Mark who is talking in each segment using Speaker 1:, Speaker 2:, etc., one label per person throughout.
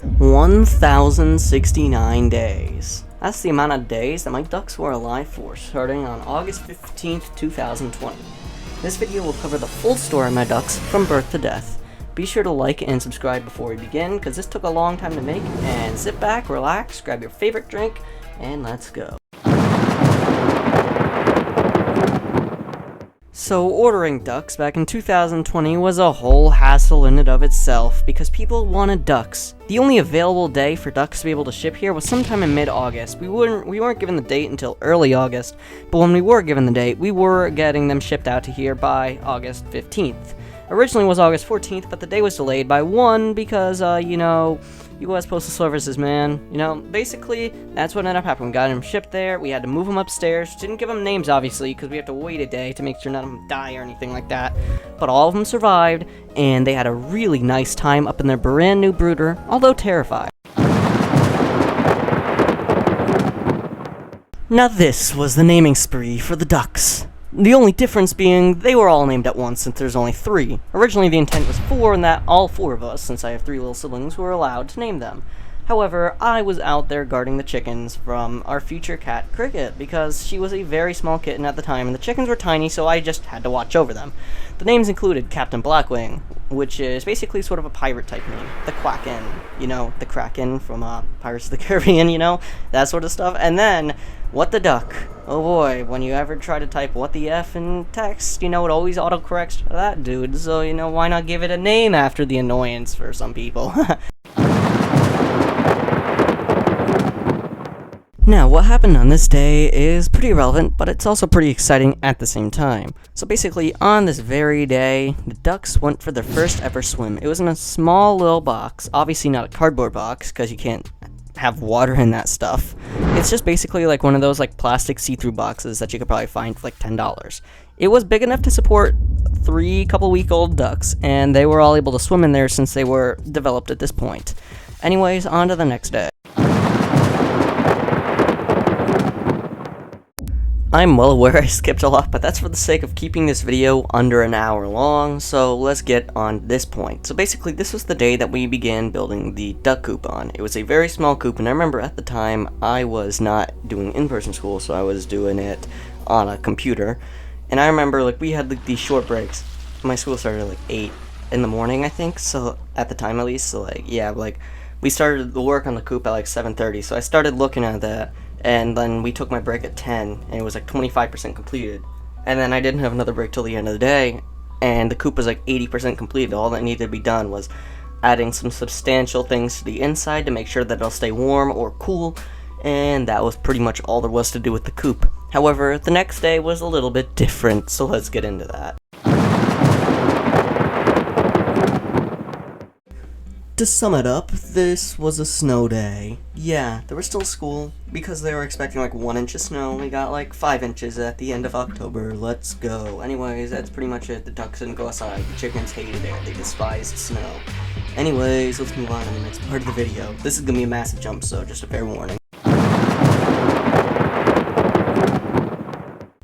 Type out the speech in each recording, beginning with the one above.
Speaker 1: 1,069 days. That's the amount of days that my ducks were alive for, starting on August 15th, 2020. This video will cover the full story of my ducks from birth to death. Be sure to like and subscribe before we begin, because this took a long time to make, and sit back, relax, grab your favorite drink, and let's go. So ordering ducks back in 2020 was a whole hassle in and of itself, because people wanted ducks. The only available day for ducks to be able to ship here was sometime in mid-August. We weren't given the date until early August, but when we were given the date, we were getting them shipped out to here by August 15th. Originally was August 14th, but the day was delayed by one because, U.S. Postal Services, man. Basically, that's what ended up happening. We got him shipped there, we had to move him upstairs. Didn't give him names, obviously, because we have to wait a day to make sure none of them die or anything like that. But all of them survived, and they had a really nice time up in their brand new brooder, although terrified. Now this was the naming spree for the ducks. The only difference being they were all named at once since there's only 3. Originally the intent was 4 and that all 4 of us, since I have 3 little siblings, were allowed to name them. However, I was out there guarding the chickens from our future cat Cricket because she was a very small kitten at the time and the chickens were tiny, so I just had to watch over them. The names included Captain Blackwing, which is basically sort of a pirate type name. The Quacken, the Kraken from Pirates of the Caribbean, that sort of stuff. And then What the Duck. Oh boy, when you ever try to type what the F in text, it always autocorrects to that dude, so why not give it a name after the annoyance for some people. Now, what happened on this day is pretty irrelevant, but it's also pretty exciting at the same time. So basically, on this very day, the ducks went for their first ever swim. It was in a small little box, obviously not a cardboard box, because you can't have water in that stuff. It's just basically like one of those plastic see-through boxes that you could probably find for $10. It was big enough to support 3 couple-week-old ducks, and they were all able to swim in there since they were developed at this point. Anyways, on to the next day. I'm well aware I skipped a lot, but that's for the sake of keeping this video under an hour long, so let's get on this point. So basically, this was the day that we began building the duck coop on. It was a very small coop, and I remember at the time, I was not doing in-person school, so I was doing it on a computer. And I remember, we had these short breaks. My school started at 8 in the morning, I think, so at the time at least, so we started the work on the coop at 7:30, so I started looking at that. And then we took my break at 10, and it was 25% completed. And then I didn't have another break till the end of the day, and the coop was 80% completed. All that needed to be done was adding some substantial things to the inside to make sure that it'll stay warm or cool, and that was pretty much all there was to do with the coop. However, the next day was a little bit different, so let's get into that. To sum it up, this was a snow day. Yeah, there was still school, because they were expecting 1 inch of snow. We got 5 inches at the end of October. Let's go. Anyways, that's pretty much it. The ducks didn't go outside. The chickens hated it. They despised snow. Anyways, let's move on to the next part of the video. This is gonna be a massive jump, so just a fair warning.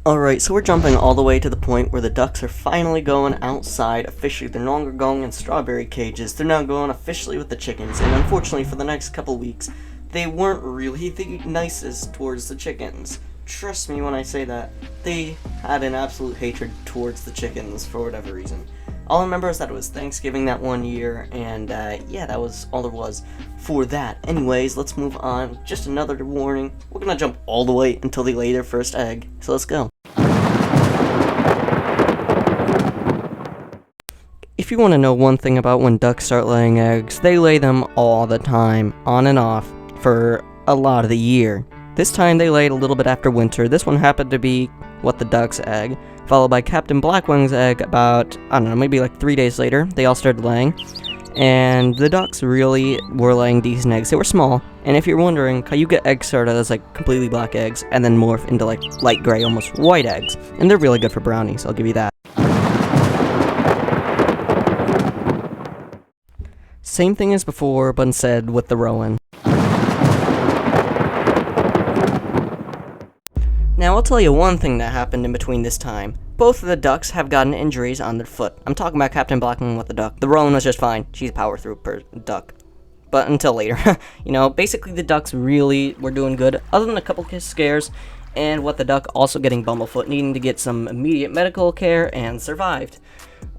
Speaker 1: Alright, so we're jumping all the way to the point where the ducks are finally going outside officially. They're no longer going in strawberry cages, they're now going officially with the chickens, and unfortunately for the next couple weeks, they weren't really the nicest towards the chickens. Trust me when I say that. They had an absolute hatred towards the chickens for whatever reason. All I remember is that it was Thanksgiving that one year, and yeah, that was all there was for that. Anyways, let's move on. Just another warning. We're gonna jump all the way until they lay their first egg. So let's go. If you want to know one thing about when ducks start laying eggs, they lay them all the time, on and off, for a lot of the year. This time they laid a little bit after winter. This one happened to be What the Duck's egg, followed by Captain Blackwing's egg about, I don't know, maybe 3 days later. They all started laying, and the ducks really were laying decent eggs. They were small, and if you're wondering, how you get eggs started as completely black eggs, and then morph into light gray, almost white eggs, and they're really good for brownies, I'll give you that. Same thing as before, but instead with the Rowan. Now, I'll tell you one thing that happened in between this time. Both of the ducks have gotten injuries on their foot. I'm talking about Captain Blackwing with the duck. The Rowan was just fine. She's a power-through duck. but until later. You know, basically the ducks really were doing good, other than a couple scares, and what the duck also getting Bumblefoot, needing to get some immediate medical care, and survived.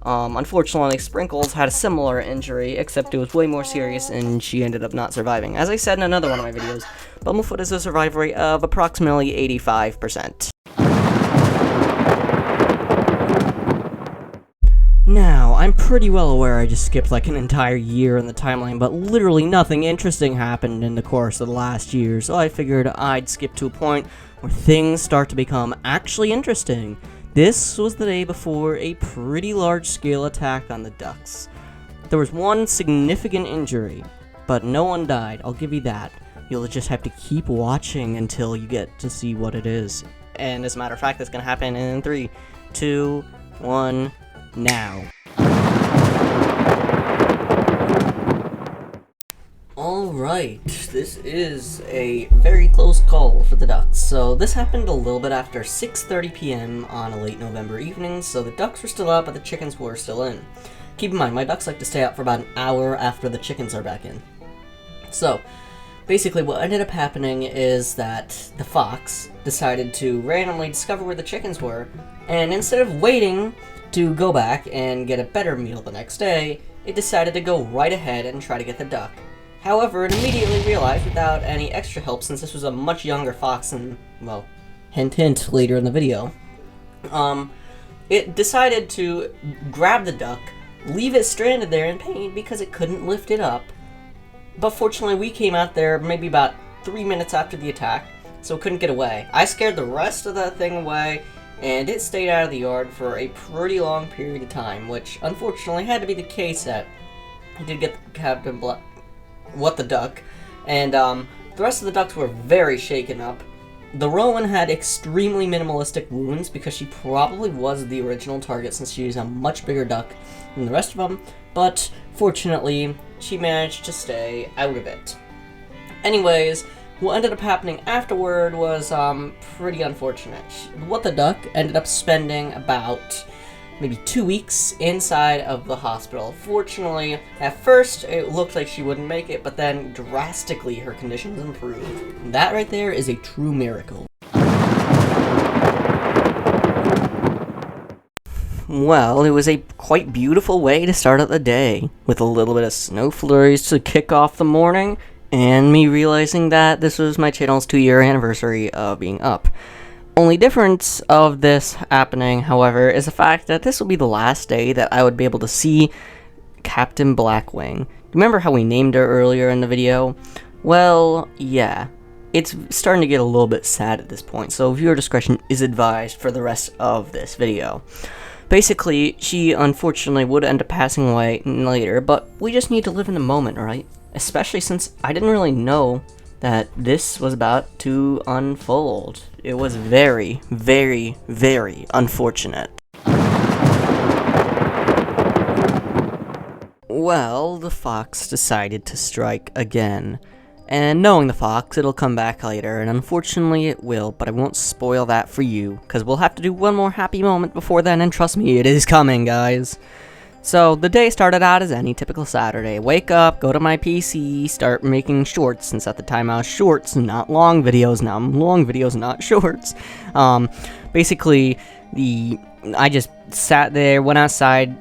Speaker 1: Unfortunately, Sprinkles had a similar injury, except it was way more serious, and she ended up not surviving. As I said in another one of my videos, Bumblefoot has a survival rate of approximately 85%. Now, I'm pretty well aware I just skipped like an entire year in the timeline, but literally nothing interesting happened in the course of the last year, so I figured I'd skip to a point where things start to become actually interesting. This was the day before a pretty large-scale attack on the ducks. There was one significant injury, but no one died, I'll give you that. You'll just have to keep watching until you get to see what it is. And as a matter of fact, that's gonna happen in 3, 2, 1, now. Alright, this is a very close call for the ducks. So this happened a little bit after 6:30 p.m. on a late November evening, so the ducks were still out, but the chickens were still in. Keep in mind, my ducks like to stay out for about an hour after the chickens are back in. So, basically what ended up happening is that the fox decided to randomly discover where the chickens were, and instead of waiting to go back and get a better meal the next day, it decided to go right ahead and try to get the duck. However, it immediately realized, without any extra help, since this was a much younger fox and, well, hint hint later in the video, it decided to grab the duck, leave it stranded there in pain because it couldn't lift it up. But fortunately, we came out there maybe about 3 minutes after the attack, so it couldn't get away. I scared the rest of that thing away, and it stayed out of the yard for a pretty long period of time, which unfortunately had to be the case that I did get the duck, and the rest of the ducks were very shaken up. The Rowan had extremely minimalistic wounds because she probably was the original target since she was a much bigger duck than the rest of them, but fortunately she managed to stay out of it. Anyways, what ended up happening afterward was pretty unfortunate. What the duck ended up spending about maybe 2 weeks inside of the hospital. Fortunately, at first it looked like she wouldn't make it, but then drastically her conditions improved. That right there is a true miracle. Well, it was a quite beautiful way to start out the day, with a little bit of snow flurries to kick off the morning, and me realizing that this was my channel's 2-year anniversary of being up. Only difference of this happening, however, is the fact that this will be the last day that I would be able to see Captain Blackwing. Remember how we named her earlier in the video? Well, yeah. It's starting to get a little bit sad at this point, so viewer discretion is advised for the rest of this video. Basically, she unfortunately would end up passing away later, but we just need to live in the moment, right? Especially since I didn't really know that this was about to unfold. It was very, very, very unfortunate. Well, the fox decided to strike again. And knowing the fox, it'll come back later, and unfortunately it will, but I won't spoil that for you, because we'll have to do one more happy moment before then, and trust me, it is coming, guys. So, the day started out as any typical Saturday. Wake up, go to my PC, start making shorts, since at the time I was shorts, not long videos. Now I'm long videos, not shorts. Basically, I just sat there, went outside,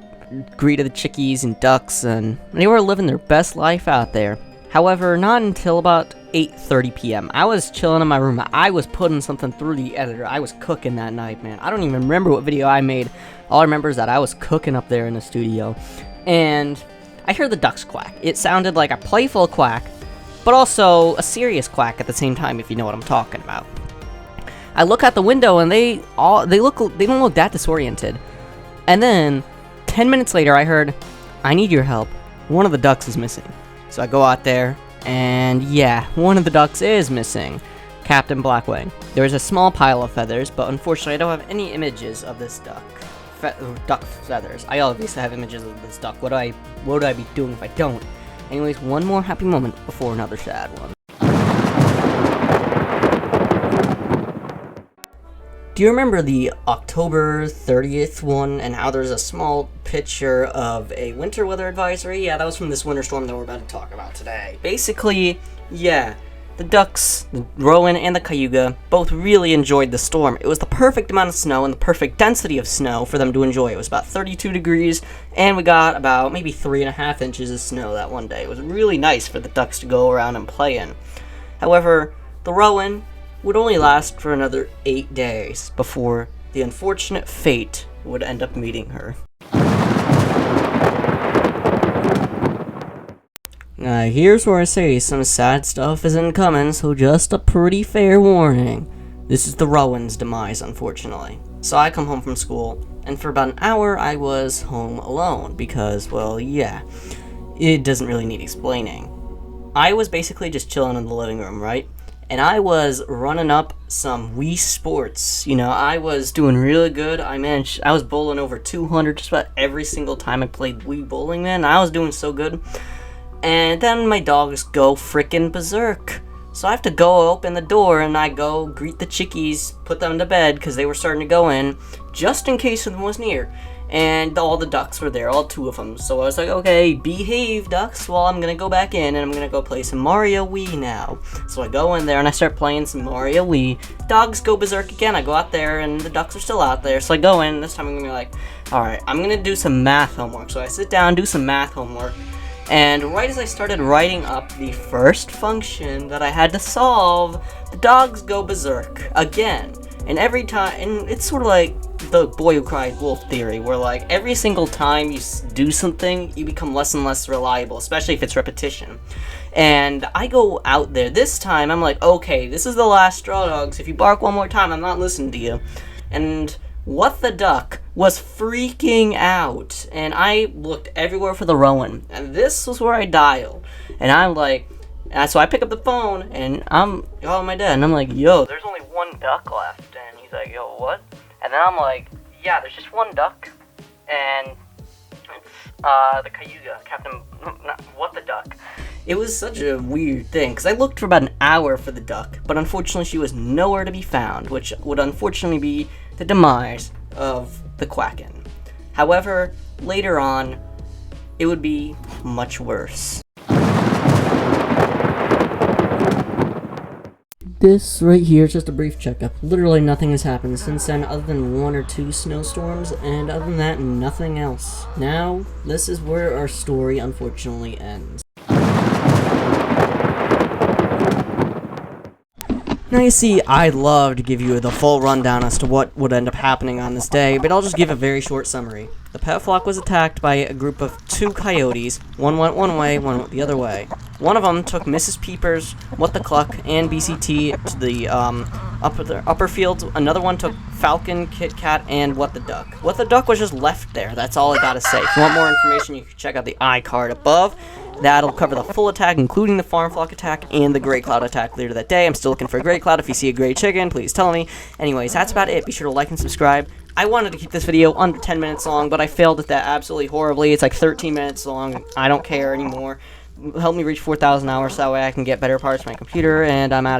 Speaker 1: greeted the chickies and ducks, and they were living their best life out there. However, not until about 8:30 p.m. I was chilling in my room. I was putting something through the editor. I was cooking that night, man. I don't even remember what video I made. All I remember is that I was cooking up there in the studio. And I heard the ducks quack. It sounded like a playful quack, but also a serious quack at the same time, if you know what I'm talking about. I look out the window and they don't look that disoriented. And then 10 minutes later I heard, "I need your help. One of the ducks is missing." So I go out there, and yeah, one of the ducks is missing. Captain Blackwing. There's a small pile of feathers, but unfortunately I don't have any images of this duck. Duck feathers. I obviously have images of this duck. What would I be doing if I don't? Anyways, one more happy moment before another sad one. Do you remember the October 30th one and how there's a small picture of a winter weather advisory? Yeah, that was from this winter storm that we're about to talk about today. Basically, yeah, the ducks, the rowan and the cayuga, both really enjoyed the storm. It was the perfect amount of snow and the perfect density of snow for them to enjoy. It was about 32 degrees, and we got about maybe 3.5 inches of snow that one day. It was really nice for the ducks to go around and play in. However, the rowan would only last for another 8 days before the unfortunate fate would end up meeting her. Now, here's where I say some sad stuff isn't coming, so just a pretty fair warning. This is the rowan's demise, unfortunately. So I come home from school, and for about an hour I was home alone, because, well, yeah, it doesn't really need explaining. I was basically just chilling in the living room, right? And I was running up some Wii Sports. You know, I was doing really good. I was bowling over 200 just about every single time I played Wii Bowling, man. I was doing so good. And then my dogs go frickin' berserk. So I have to go open the door and I go greet the chickies, put them to bed because they were starting to go in, just in case one was near. And all the ducks were there, all 2 of them. So I was like, okay, behave, ducks. Well, I'm gonna go back in and I'm gonna go play some Mario Wii now. So I go in there and I start playing some Mario Wii. Dogs go berserk again. I go out there and the ducks are still out there. So I go in, this time I'm gonna be like, alright, I'm gonna do some math homework. So I sit down, do some math homework. And right as I started writing up the first function that I had to solve, the dogs go berserk again. And every time, and it's sort of like the boy who cried wolf theory, where like every single time you do something, you become less and less reliable, especially if it's repetition. And I go out there this time, I'm like, okay, this is the last straw, dogs. If you bark one more time, I'm not listening to you. And what the duck was freaking out, and I looked everywhere for the rowan, and this was where I dialed. And I'm like, so I pick up the phone, and I'm calling my dad, and I'm like, yo, there's only one duck left. And he's like, yo, what? And then I'm like, yeah, there's just one duck, and it's the cayuga, what the duck? It was such a weird thing, because I looked for about an hour for the duck, but unfortunately she was nowhere to be found, which would unfortunately be the demise of the Quacken. However, later on, it would be much worse. This right here is just a brief checkup. Literally nothing has happened since then other than 1 or 2 snowstorms, and other than that, nothing else. Now, this is where our story unfortunately ends. Now you see, I'd love to give you the full rundown as to what would end up happening on this day, but I'll just give a very short summary. The pet flock was attacked by a group of 2 coyotes. One went one way, one went the other way. One of them took Mrs. Peepers, What the Cluck, and BCT to the upper fields. Another one took Falcon, Kit Kat, and What the Duck. What the Duck was just left there. That's all I gotta say. If you want more information, you can check out the iCard above. That'll cover the full attack, including the farm flock attack and the gray cloud attack later that day. I'm still looking for a gray cloud. If you see a gray chicken, please tell me. Anyways, that's about it. Be sure to like and subscribe. I wanted to keep this video under 10 minutes long, but I failed at that absolutely horribly. It's like 13 minutes long. I don't care anymore. Help me reach 4,000 hours so that way I can get better parts for my computer, and I'm out of here.